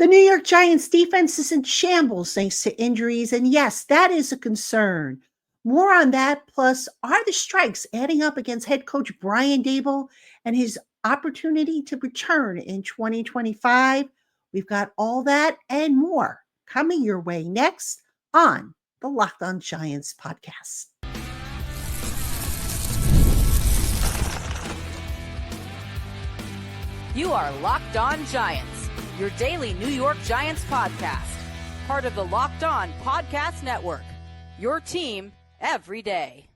The New York Giants defense is in shambles thanks to injuries, and yes, that is a concern. More on that, plus, are the strikes adding up against head coach Brin Daboll and his opportunity to return in 2025? We've got all that and more coming your way next on the Locked On Giants podcast. You are Locked On Giants, your daily New York Giants podcast. Part of the Locked On Podcast Network, your team every day.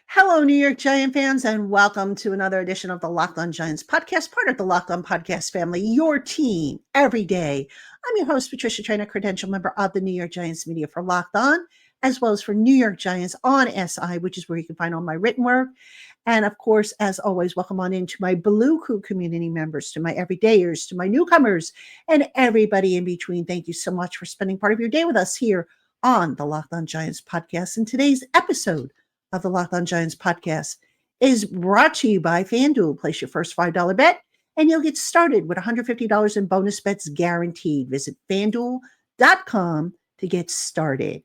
Hello, New York Giant fans, and welcome to another edition of the Locked On Giants podcast, part of the Locked On Podcast family, your team every day. I'm your host, Patricia Traynor, credential member of the New York Giants media for Locked On, as well as for New York Giants on SI, which is where you can find all my written work. And of course, as always, welcome on into my Blue Crew community members, to my everydayers, to my newcomers, and everybody in between. Thank you so much for spending part of your day with us here on the Locked On Giants podcast. And today's episode of the Locked On Giants podcast is brought to you by FanDuel. Place your first $5 bet, and you'll get started with $150 in bonus bets guaranteed. Visit FanDuel.com to get started.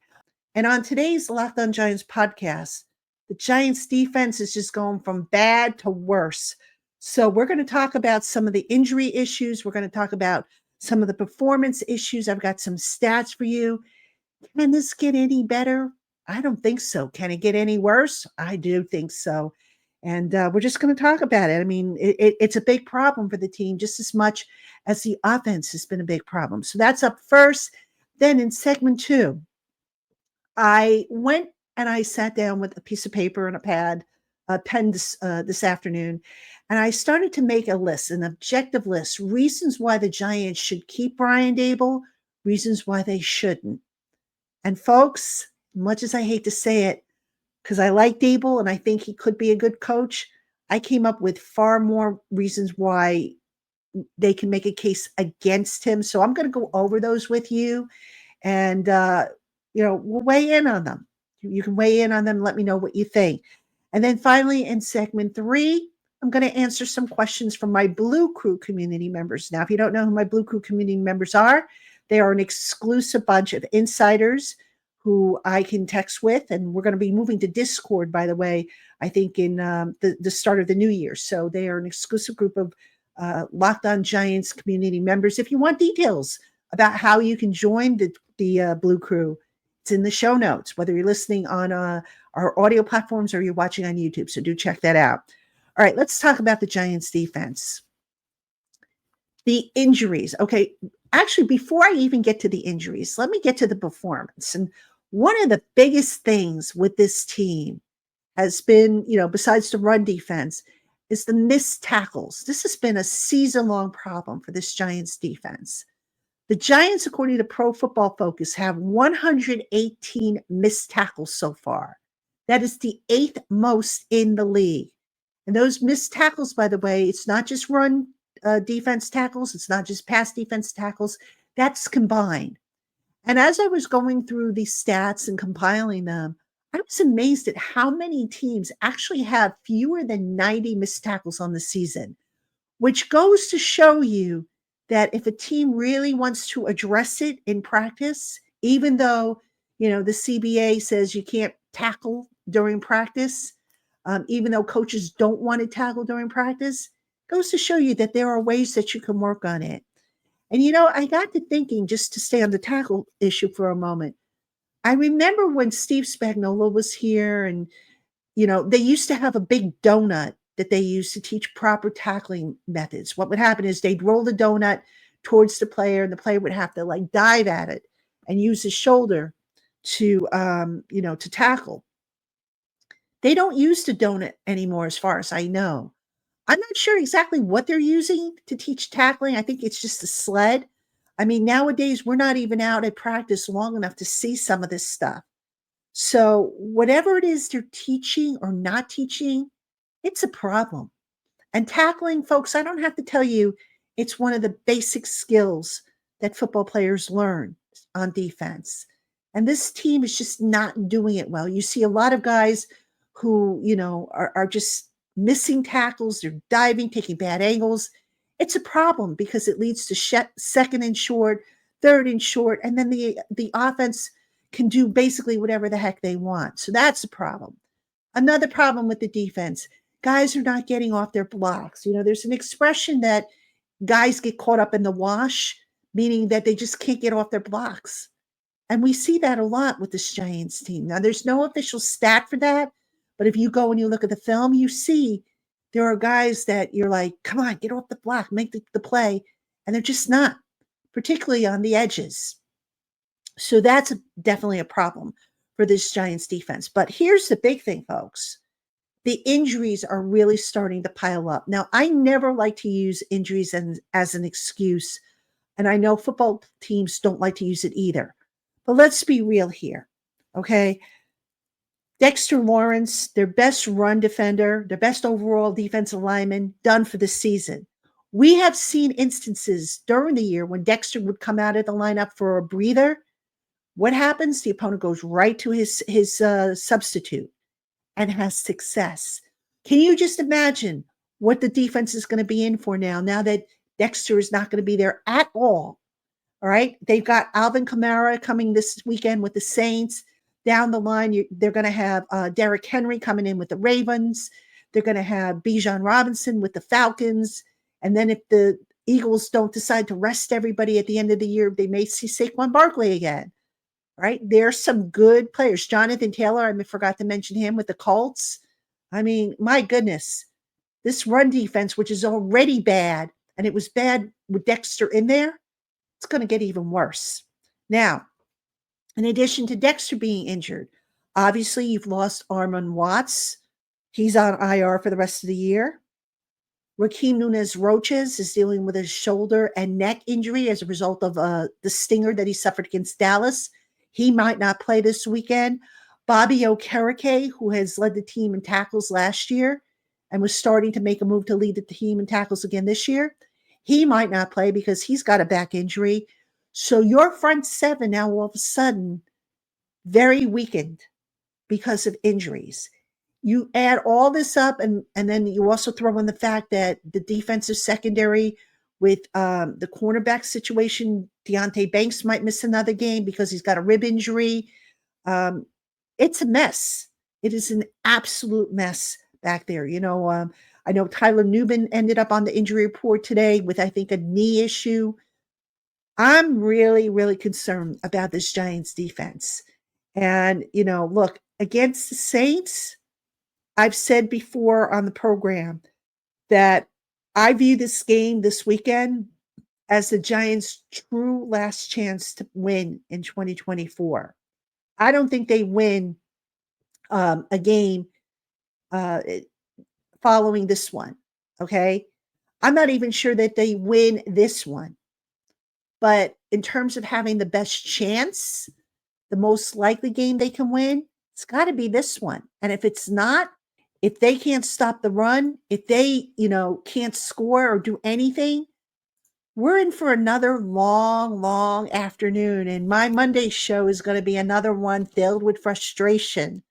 And on today's Locked On Giants podcast, the Giants defense is just going from bad to worse. So we're going to talk about some of the injury issues. We're going to talk about some of the performance issues. I've got some stats for you. Can this get any better? I don't think so. Can it get any worse? I do think so. And we're just going to talk about it. I mean, it's a big problem for the team, just as much as the offense has been a big problem. So that's up first. Then in segment 2, I went and I sat down with a piece of paper and a pen this afternoon, and I started to make a list, an objective list, reasons why the Giants should keep Brin Daboll, reasons why they shouldn't. And folks, much as I hate to say it, because I like Daboll and I think he could be a good coach, I came up with far more reasons why they can make a case against him. So I'm going to go over those with you, and we'll weigh in on them. You can weigh in on them. Let me know what you think. And then finally, in segment 3, I'm going to answer some questions from my Blue Crew community members. Now, if you don't know who my Blue Crew community members are, they are an exclusive bunch of insiders who I can text with. And we're going to be moving to Discord, by the way, I think in the start of the new year. So they are an exclusive group of Locked On Giants community members. If you want details about how you can join the Blue Crew, it's in the show notes, whether you're listening on our audio platforms or you're watching on YouTube. So do check that out. All right, let's talk about the Giants defense. The injuries. Okay, actually, before I even get to the injuries, let me get to the performance. And one of the biggest things with this team has been, besides the run defense, is the missed tackles. This has been a season-long problem for this Giants defense. The Giants, according to Pro Football Focus, have 118 missed tackles so far. That is the 8th most in the league. And those missed tackles, by the way, it's not just run defense tackles. It's not just pass defense tackles. That's combined. And as I was going through these stats and compiling them, I was amazed at how many teams actually have fewer than 90 missed tackles on the season, which goes to show you that if a team really wants to address it in practice, even though, the CBA says you can't tackle during practice, even though coaches don't want to tackle during practice, goes to show you that there are ways that you can work on it. And, I got to thinking, just to stay on the tackle issue for a moment, I remember when Steve Spagnuolo was here and, they used to have a big donut that they used to teach proper tackling methods. What would happen is they'd roll the donut towards the player, and the player would have to dive at it and use his shoulder to tackle. They don't use the donut anymore, as far as I know. I'm not sure exactly what they're using to teach tackling. I think it's just a sled. I mean, nowadays, we're not even out at practice long enough to see some of this stuff. So whatever it is they're teaching or not teaching, it's a problem. And tackling, folks, I don't have to tell you, it's one of the basic skills that football players learn on defense. And this team is just not doing it well. You see a lot of guys who, are just missing tackles. They're diving, taking bad angles. It's a problem because it leads to second and short, third and short, and then the offense can do basically whatever the heck they want. So that's a problem. Another problem with the defense, guys are not getting off their blocks. There's an expression that guys get caught up in the wash, meaning that they just can't get off their blocks. And we see that a lot with this Giants team. Now, there's no official stat for that, but if you go and you look at the film, you see there are guys that you're like, come on, get off the block, make the play. And they're just not, particularly on the edges. So that's definitely a problem for this Giants defense. But here's the big thing, folks. The injuries are really starting to pile up. Now, I never like to use injuries as an excuse, and I know football teams don't like to use it either. But let's be real here, okay? Dexter Lawrence, their best run defender, their best overall defensive lineman, done for the season. We have seen instances during the year when Dexter would come out of the lineup for a breather. What happens? The opponent goes right to his substitute and has success. Can you just imagine what the defense is going to be in for now that Dexter is not going to be there at all? All right. They've got Alvin Kamara coming this weekend with the Saints. Down the line, they're going to have Derrick Henry coming in with the Ravens. They're going to have Bijan Robinson with the Falcons. And then if the Eagles don't decide to rest everybody at the end of the year, they may see Saquon Barkley again. Right? There's some good players. Jonathan Taylor, I forgot to mention him with the Colts. I mean, my goodness, this run defense, which is already bad, and it was bad with Dexter in there, it's going to get even worse. Now, in addition to Dexter being injured, obviously you've lost Armon Watts. He's on IR for the rest of the year. Raheem Nunez-Roches is dealing with a shoulder and neck injury as a result of the stinger that he suffered against Dallas. He might not play this weekend. Bobby Okereke, who has led the team in tackles last year and was starting to make a move to lead the team in tackles again this year, he might not play because he's got a back injury. So your front seven now all of a sudden very weakened because of injuries. You add all this up, and then you also throw in the fact that the defensive secondary with the cornerback situation, Deonte Banks might miss another game because he's got a rib injury. It's a mess. It is an absolute mess back there. I know Tyler Nubin ended up on the injury report today with, I think, a knee issue. I'm really, really concerned about this Giants defense. And, look, against the Saints, I've said before on the program that I view this game this weekend as the Giants' true last chance to win in 2024. I don't think they win a game following this one, okay? I'm not even sure that they win this one. But in terms of having the best chance, the most likely game they can win, it's got to be this one. And if it's not, if they can't stop the run, if they, can't score or do anything, we're in for another long, long afternoon. And my Monday show is going to be another one filled with frustration.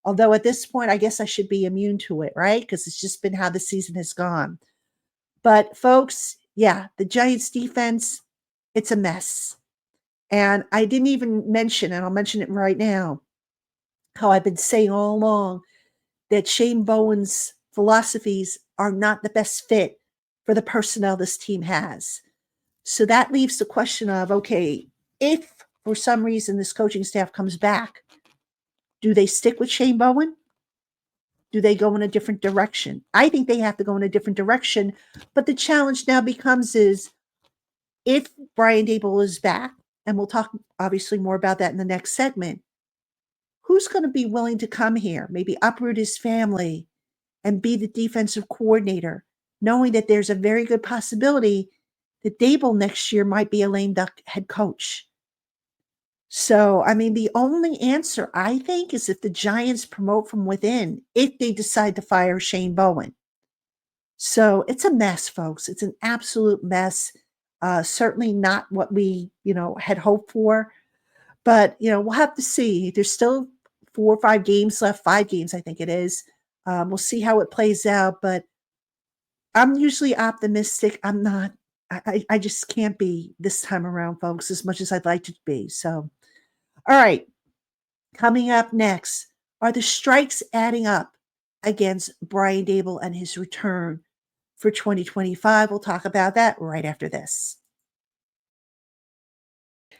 Although at this point, I guess I should be immune to it, right? Because it's just been how the season has gone. But folks, yeah, the Giants defense, it's a mess. And I didn't even mention, and I'll mention it right now, how I've been saying all along that Shane Bowen's philosophies are not the best fit for the personnel this team has. So that leaves the question of, okay, if for some reason this coaching staff comes back, do they stick with Shane Bowen? Do they go in a different direction? I think they have to go in a different direction. But the challenge now becomes is if Brin Daboll is back, and we'll talk obviously more about that in the next segment, who's going to be willing to come here, maybe uproot his family and be the defensive coordinator, knowing that there's a very good possibility that Daboll next year might be a lame duck head coach. So, the only answer, I think, is if the Giants promote from within, if they decide to fire Shane Bowen. So it's a mess, folks. It's an absolute mess. Certainly not what we, had hoped for. But, we'll have to see. There's still 4 or 5 games left, 5 games, I think it is. We'll see how it plays out. But I'm usually optimistic. I'm not. I just can't be this time around, folks, as much as I'd like to be. So, all right. Coming up next, are the strikes adding up against Brian Daboll and his return for 2025? We'll talk about that right after this.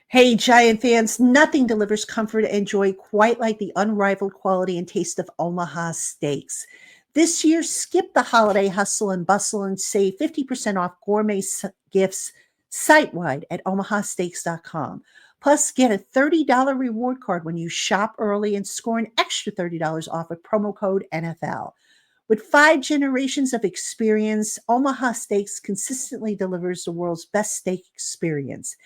Hey, Giant fans, nothing delivers comfort and joy quite like the unrivaled quality and taste of Omaha steaks. This year, skip the holiday hustle and bustle and save 50% off gourmet gifts site wide at omahasteaks.com. Plus, get a $30 reward card when you shop early and score an extra $30 off with promo code NFL. With 5 generations of experience, Omaha Steaks consistently delivers the world's best steak experience.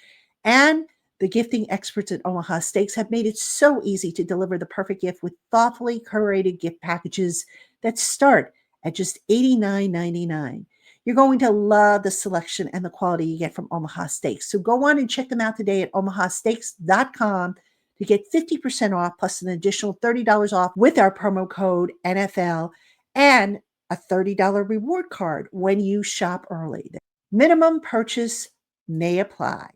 And the gifting experts at Omaha Steaks have made it so easy to deliver the perfect gift with thoughtfully curated gift packages that start at just $89.99. You're going to love the selection and the quality you get from Omaha Steaks. So go on and check them out today at omahasteaks.com to get 50% off plus an additional $30 off with our promo code NFL and a $30 reward card when you shop early. Minimum purchase may apply.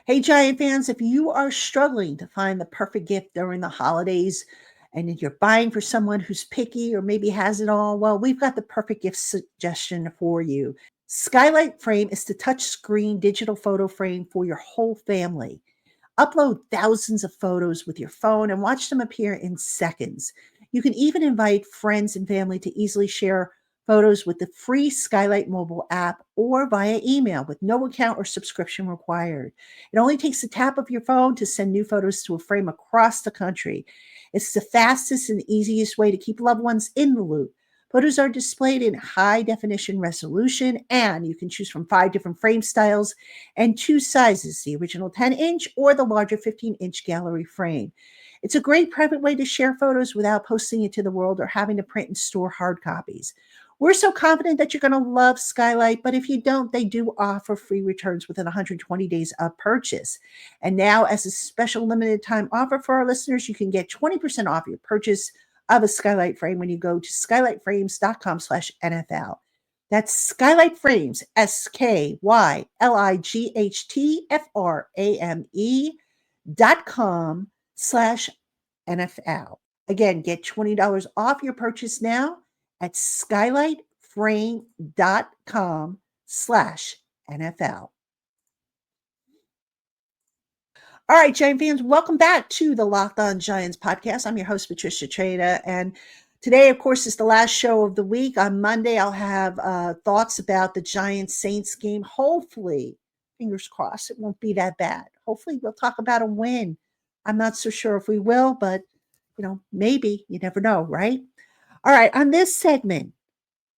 Hey, Giant fans, if you are struggling to find the perfect gift during the holidays and you're buying for someone who's picky or maybe has it all, well, we've got the perfect gift suggestion for you. Skylight Frame is the touchscreen digital photo frame for your whole family. Upload thousands of photos with your phone and watch them appear in seconds. You can even invite friends and family to easily share photos with the free Skylight mobile app or via email with no account or subscription required. It only takes a tap of your phone to send new photos to a frame across the country. It's the fastest and easiest way to keep loved ones in the loop. Photos are displayed in high definition resolution, and you can choose from 5 different frame styles and 2 sizes, the original 10-inch or the larger 15-inch gallery frame. It's a great private way to share photos without posting it to the world or having to print and store hard copies. We're so confident that you're going to love Skylight, but if you don't, they do offer free returns within 120 days of purchase. And now, as a special limited time offer for our listeners, you can get 20% off your purchase of a Skylight frame when you go to skylightframes.com/NFL. That's Skylight Frames, SKYLIGHTFRAME.com/NFL. Again, get $20 off your purchase now at skylightframe.com/NFL. All right, Giant fans, welcome back to the Locked On Giants podcast. I'm your host, Patricia Treda, and today, of course, is the last show of the week. On Monday, I'll have thoughts about the Giants-Saints game. Hopefully, fingers crossed, it won't be that bad. Hopefully, we'll talk about a win. I'm not so sure if we will, but, maybe. You never know, right? All right, on this segment,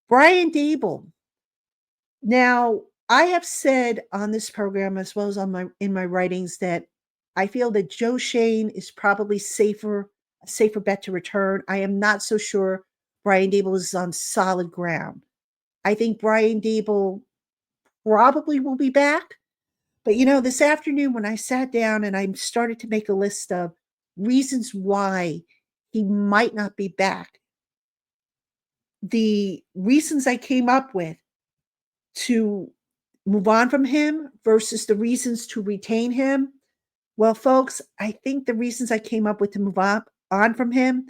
Brian Daboll. Now, I have said on this program as well as in my writings that I feel that Joe Shane is probably a safer bet to return. I am not so sure Brian Daboll is on solid ground. I think Brian Daboll probably will be back. But this afternoon when I sat down and I started to make a list of reasons why he might not be back, the reasons I came up with to move on from him versus the reasons to retain him. Well, folks, I think the reasons I came up with to move on from him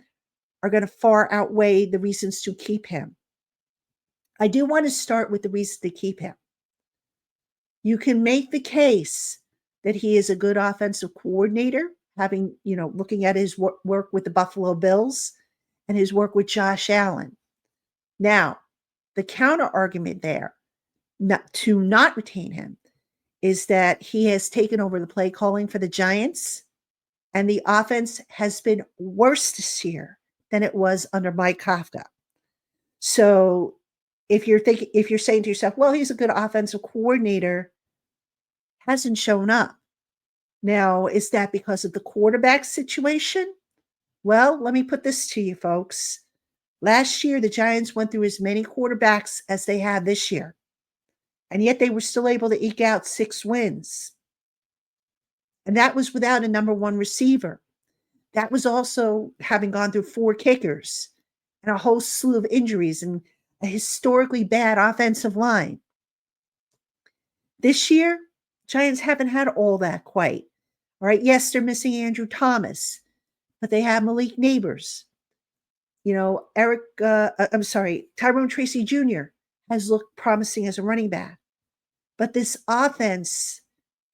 are going to far outweigh the reasons to keep him. I do want to start with the reasons to keep him. You can make the case that he is a good offensive coordinator, looking at his work with the Buffalo Bills and his work with Josh Allen. Now, the counter argument there to not retain him is that he has taken over the play calling for the Giants, and the offense has been worse this year than it was under Mike Kafka. So if you're saying to yourself, well, he's a good offensive coordinator, hasn't shown up. Now, is that because of the quarterback situation? Well, let me put this to you, folks. Last year, the Giants went through as many quarterbacks as they have this year, and yet they were still able to eke out 6 wins. And that was without a number 1 receiver. That was also having gone through 4 kickers and a whole slew of injuries. And a historically bad offensive line. This year, Giants haven't had all that quite. All right, yes, they're missing Andrew Thomas, but they have Malik Neighbors. Tyrone Tracy Jr. has looked promising as a running back. But this offense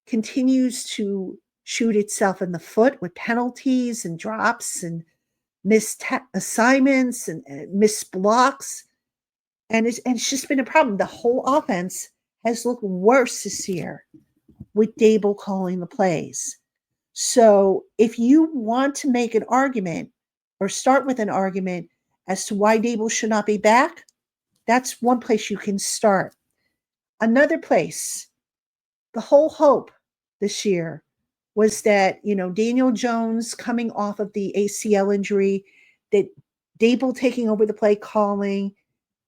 continues to shoot itself in the foot with penalties and drops and missed assignments and missed blocks. And it's just been a problem. The whole offense has looked worse this year with Daboll calling the plays. So if you want to make an argument or start with an argument as to why Daboll should not be back, that's one place you can start. Another place, the whole hope this year was that, Daniel Jones coming off of the ACL injury, that Daboll taking over the play calling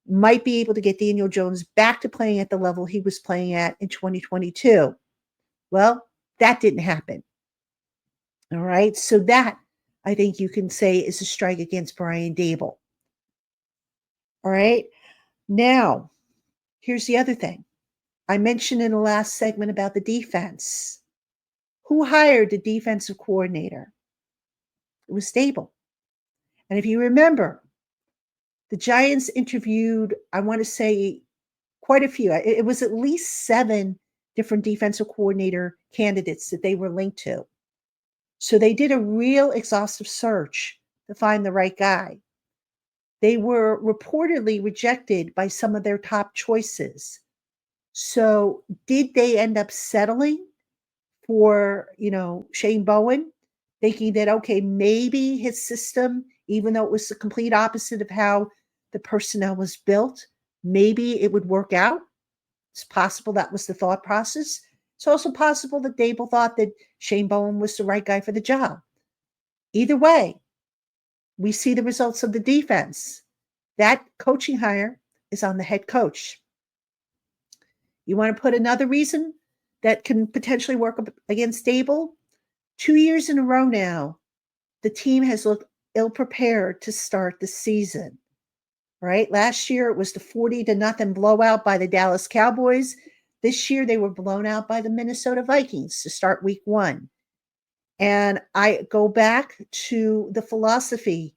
might be able to get Daniel Jones back to playing at the level he was playing at in 2022. Well, that didn't happen. All right. So that, I think you can say, is a strike against Brian Daboll. All right. Now, here's the other thing. I mentioned in the last segment about the defense. Who hired the defensive coordinator? It was Daboll. And if you remember, the Giants interviewed, I want to say, quite a few. It was at least 7 different defensive coordinator candidates that they were linked to. So they did a real exhaustive search to find the right guy. They were reportedly rejected by some of their top choices. So did they end up settling for, Shane Bowen, thinking that, okay, maybe his system, even though it was the complete opposite of how the personnel was built, maybe it would work out? It's possible that was the thought process. It's also possible that Daboll thought that Shane Bowen was the right guy for the job. Either way, we see the results of the defense. That coaching hire is on the head coach. You want to put another reason that can potentially work against Daboll? 2 years in a row now, the team has looked ill-prepared to start the season. Right? Last year, it was the 40-0 blowout by the Dallas Cowboys. This year, they were blown out by the Minnesota Vikings to start week 1. And I go back to the philosophy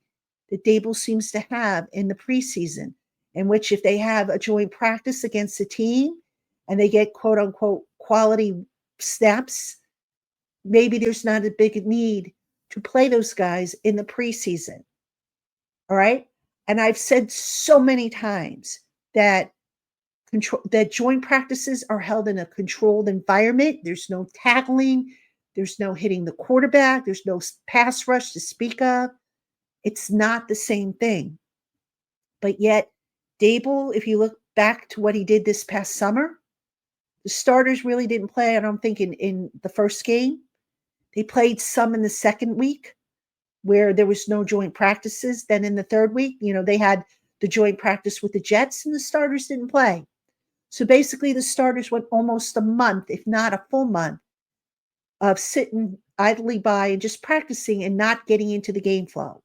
that Daboll seems to have in the preseason, in which if they have a joint practice against a team and they get quote unquote quality snaps, maybe there's not a big need to play those guys in the preseason. All right. And I've said so many times that joint practices are held in a controlled environment. There's no tackling. There's no hitting the quarterback. There's no pass rush to speak of. It's not the same thing. But yet, Daboll, if you look back to what he did this past summer, the starters really didn't play, I don't think, in the first game. They played some in the second week where there was no joint practices. Then in the third week, they had the joint practice with the Jets and the starters didn't play. So basically the starters went almost a month, if not a full month, of sitting idly by and just practicing and not getting into the game flow,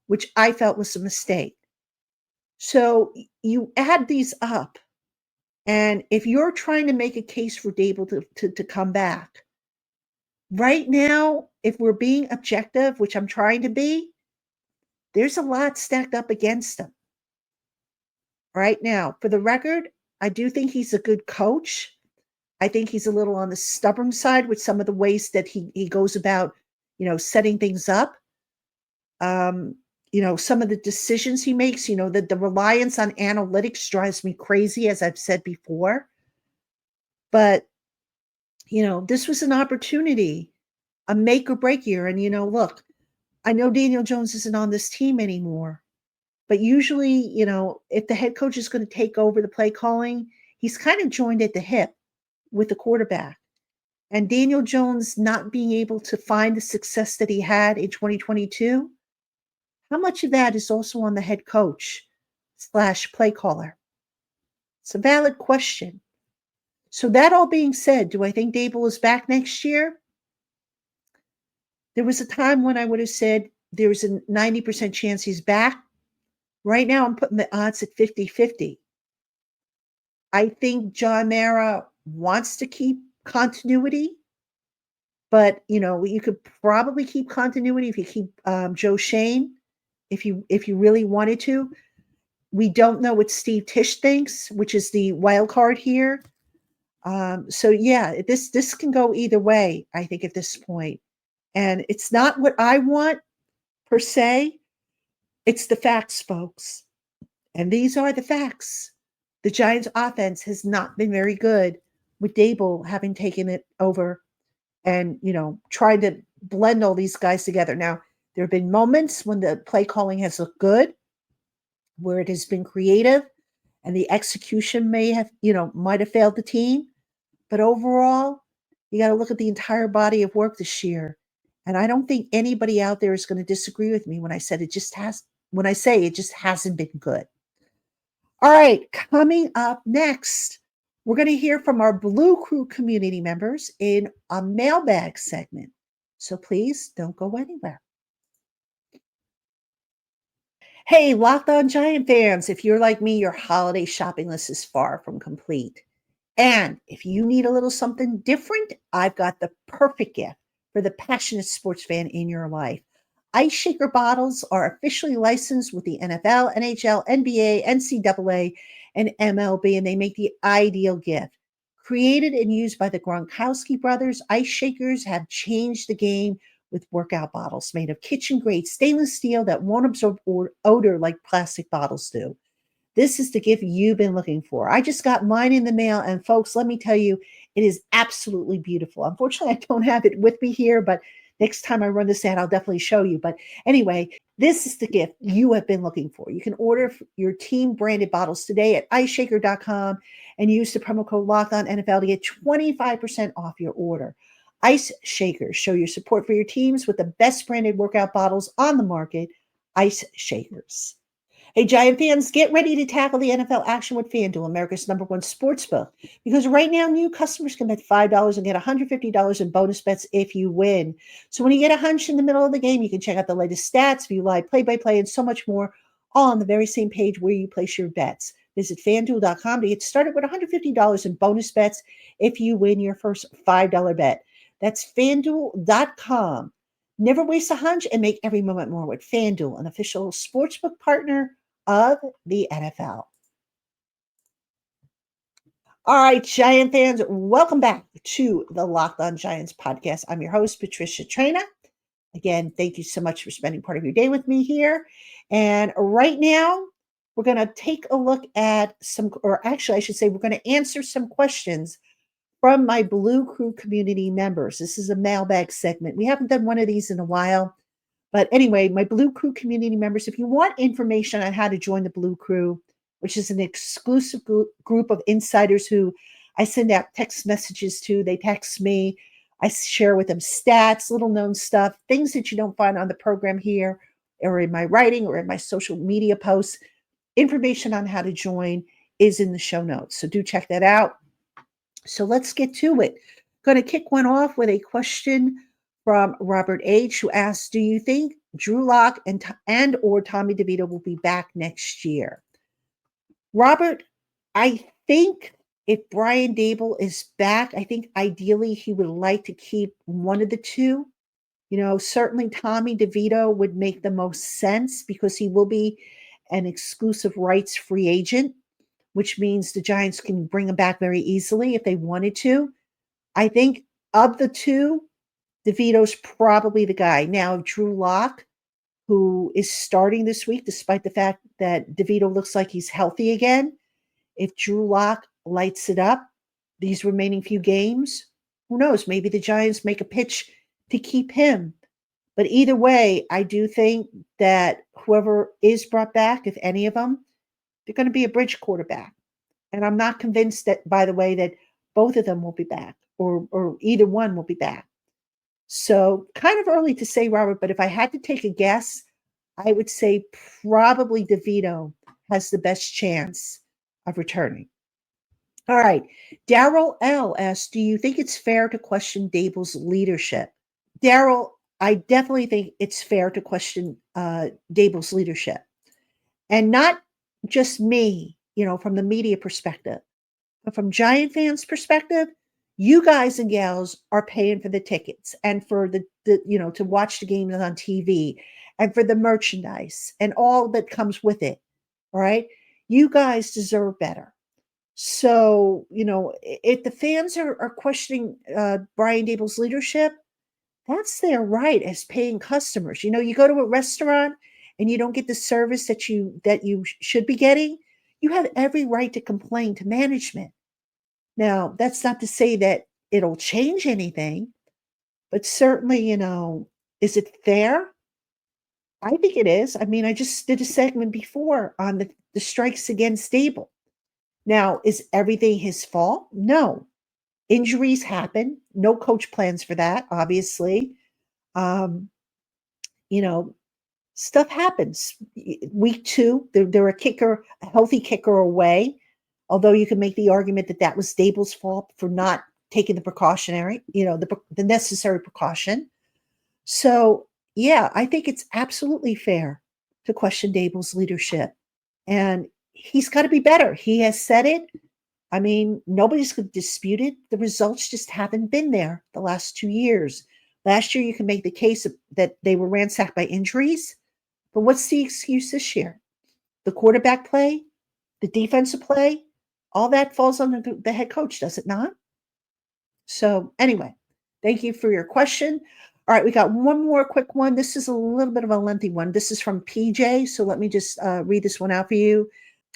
which I felt was a mistake. So you add these up, and if you're trying to make a case for Daboll to come back, right now, if we're being objective, which I'm trying to be, there's a lot stacked up against him. Right now, for the record, I do think he's a good coach. I think he's a little on the stubborn side with some of the ways that he goes about, setting things up. Some of the decisions he makes, the reliance on analytics drives me crazy, as I've said before. But, this was an opportunity, a make or break year. And, look, I know Daniel Jones isn't on this team anymore, but usually, if the head coach is going to take over the play calling, he's kind of joined at the hip with the quarterback. And Daniel Jones not being able to find the success that he had in 2022, how much of that is also on the head coach / play caller? It's a valid question. So that all being said, do I think Daboll is back next year? There was a time when I would have said there's a 90% chance he's back. Right now, I'm putting the odds at 50-50. I think John Mara wants to keep continuity, but you could probably keep continuity if you keep Joe Shane, if you really wanted to. We don't know what Steve Tisch thinks, which is the wild card here. So yeah, this can go either way, I think, at this point. And it's not what I want per se. It's the facts, folks. And these are the facts. The Giants offense has not been very good with Daboll having taken it over and, tried to blend all these guys together. Now, there have been moments when the play calling has looked good, where it has been creative and the execution might have failed the team. But overall, you got to look at the entire body of work this year. And I don't think anybody out there is going to disagree with me when I say it just hasn't been good. All right, coming up next, we're going to hear from our Blue Crew community members in a mailbag segment. So please don't go anywhere. Hey, Locked On Giant fans, if you're like me, your holiday shopping list is far from complete. And if you need a little something different, I've got the perfect gift for the passionate sports fan in your life. Ice Shaker bottles are officially licensed with the NFL, NHL, NBA, NCAA, and MLB, and they make the ideal gift. Created and used by the Gronkowski brothers, Ice Shakers have changed the game with workout bottles made of kitchen grade stainless steel that won't absorb odor like plastic bottles do. This is the gift you've been looking for. I just got mine in the mail, and folks, let me tell you, it is absolutely beautiful. Unfortunately, I don't have it with me here, but next time I run this ad, I'll definitely show you. But anyway, this is the gift you have been looking for. You can order your team branded bottles today at iceshaker.com and use the promo code LOCKEDONNFL to get 25% off your order. Ice Shakers, show your support for your teams with the best branded workout bottles on the market. Ice Shakers. Hey, Giant fans, get ready to tackle the NFL action with FanDuel, America's #1 sportsbook. Because right now, new customers can bet $5 and get $150 in bonus bets if you win. So when you get a hunch in the middle of the game, you can check out the latest stats, view live play-by-play, and so much more, all on the very same page where you place your bets. Visit FanDuel.com to get started with $150 in bonus bets if you win your first $5 bet. That's FanDuel.com. Never waste a hunch and make every moment more with FanDuel, an official sportsbook partner of the NFL. All right, Giant fans, welcome back to the Locked On Giants podcast. I'm your host, Patricia Traina. Again, thank you so much for spending part of your day with me here. And right now, we're going to take a look at I should say, we're going to answer some questions from my Blue Crew community members. This is a mailbag segment. We haven't done one of these in a while. But anyway, my Blue Crew community members, if you want information on how to join the Blue Crew, which is an exclusive group of insiders who I send out text messages to, they text me, I share with them stats, little known stuff, things that you don't find on the program here or in my writing or in my social media posts. Information on how to join is in the show notes. So do check that out. So let's get to it. Going to kick one off with a question from Robert H., who asks, do you think Drew Lock and or Tommy DeVito will be back next year? Robert, I think if Brin Daboll is back, I think ideally he would like to keep one of the two. Certainly Tommy DeVito would make the most sense because he will be an exclusive rights free agent, which means the Giants can bring him back very easily if they wanted to. I think of the two, DeVito's probably the guy. Now, Drew Lock, who is starting this week, despite the fact that DeVito looks like he's healthy again, if Drew Lock lights it up these remaining few games, who knows? Maybe the Giants make a pitch to keep him. But either way, I do think that whoever is brought back, if any of them, they're going to be a bridge quarterback. And I'm not convinced that, by the way, that both of them will be back or either one will be back. So kind of early to say, Robert, but if I had to take a guess, I would say probably DeVito has the best chance of returning. All right. Daryl L. asks, do you think it's fair to question Daboll's leadership? Daryl, I definitely think it's fair to question Daboll's leadership. And not just me, from the media perspective, but from Giant fans' perspective, you guys and gals are paying for the tickets and for the to watch the games on TV and for the merchandise and all that comes with it. All right. You guys deserve better. So, if the fans are questioning Brian Daboll's leadership, that's their right as paying customers. You go to a restaurant and you don't get the service that you should be getting, you have every right to complain to management. Now, that's not to say that it'll change anything, but certainly, is it fair? I think it is. I mean, I just did a segment before on the strikes against Daboll. Now, is everything his fault? No. Injuries happen. No coach plans for that, obviously. Um, you know, Stuff happens. Week two, they're a healthy kicker away. Although you can make the argument that that was Daboll's fault for not taking the precautionary, the necessary precaution. So, yeah, I think it's absolutely fair to question Daboll's leadership. And he's got to be better. He has said it. I mean, nobody's going to dispute it. The results just haven't been there the last 2 years. Last year, you can make the case that they were ransacked by injuries. But what's the excuse this year? The quarterback play, the defensive play, all that falls on the head coach, does it not? So, anyway, thank you for your question. All right, we got one more quick one. This is a little bit of a lengthy one. This is from PJ. So, let me just read this one out for you.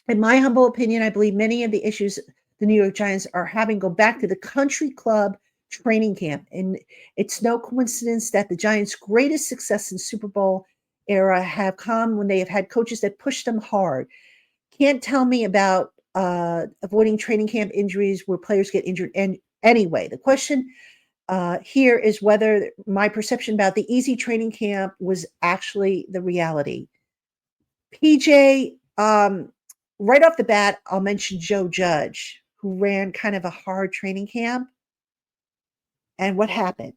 In my humble opinion, I believe many of the issues the New York Giants are having go back to the country club training camp. And it's no coincidence that the Giants' greatest success in Super Bowl era have come when they have had coaches that push them hard. Can't tell me about avoiding training camp injuries where players get injured. And anyway, the question here is whether my perception about the easy training camp was actually the reality. PJ, right off the bat, I'll mention Joe Judge, who ran kind of a hard training camp. And what happened?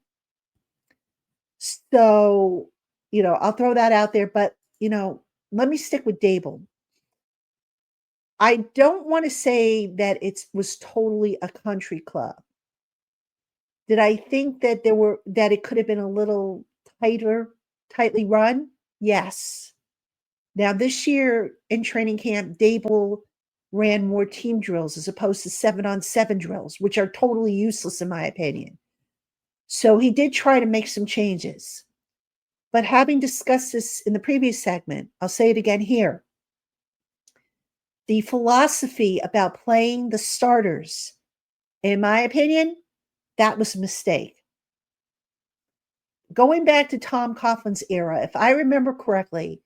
So, I'll throw that out there, but, let me stick with Daboll. I don't want to say that it was totally a country club. Did I think that that it could have been a little tightly run? Yes. Now, this year in training camp, Daboll ran more team drills as opposed to 7-on-7 drills, which are totally useless in my opinion. So he did try to make some changes. But having discussed this in the previous segment, I'll say it again here. The philosophy about playing the starters, in my opinion, that was a mistake. Going back to Tom Coughlin's era, if I remember correctly,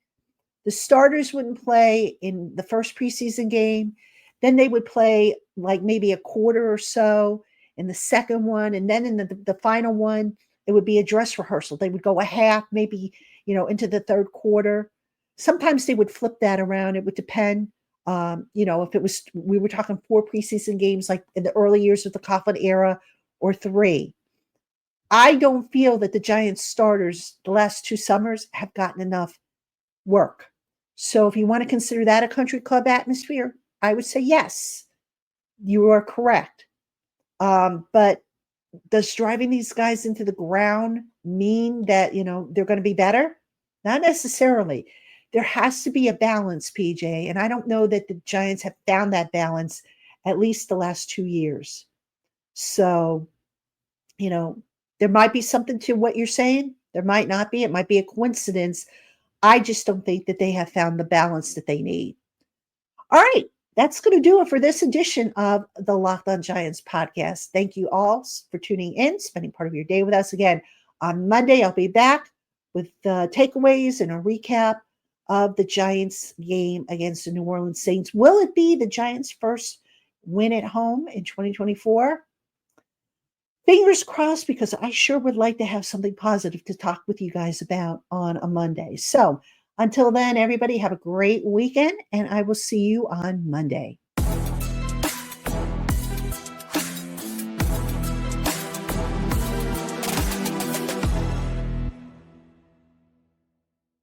the starters wouldn't play in the first preseason game. Then they would play like maybe a quarter or so in the second one. And then in the final one, it would be a dress rehearsal. They would go a half, maybe, into the third quarter. Sometimes they would flip that around. It would depend. If it was, we were talking 4 preseason games like in the early years of the Coughlin era or 3. I don't feel that the Giants starters the last 2 summers have gotten enough work. So if you want to consider that a country club atmosphere, I would say yes, you are correct. But does driving these guys into the ground mean that, they're going to be better? Not necessarily. There has to be a balance, PJ. And I don't know that the Giants have found that balance at least the last 2 years. So, there might be something to what you're saying. There might not be. It might be a coincidence. I just don't think that they have found the balance that they need. All right. That's going to do it for this edition of the Locked On Giants podcast. Thank you all for tuning in, spending part of your day with us. Again, on Monday, I'll be back with takeaways and a recap of the Giants game against the New Orleans Saints. Will it be the Giants' first win at home in 2024? Fingers crossed, because I sure would like to have something positive to talk with you guys about on a Monday. So until then, everybody have a great weekend, and I will see you on Monday.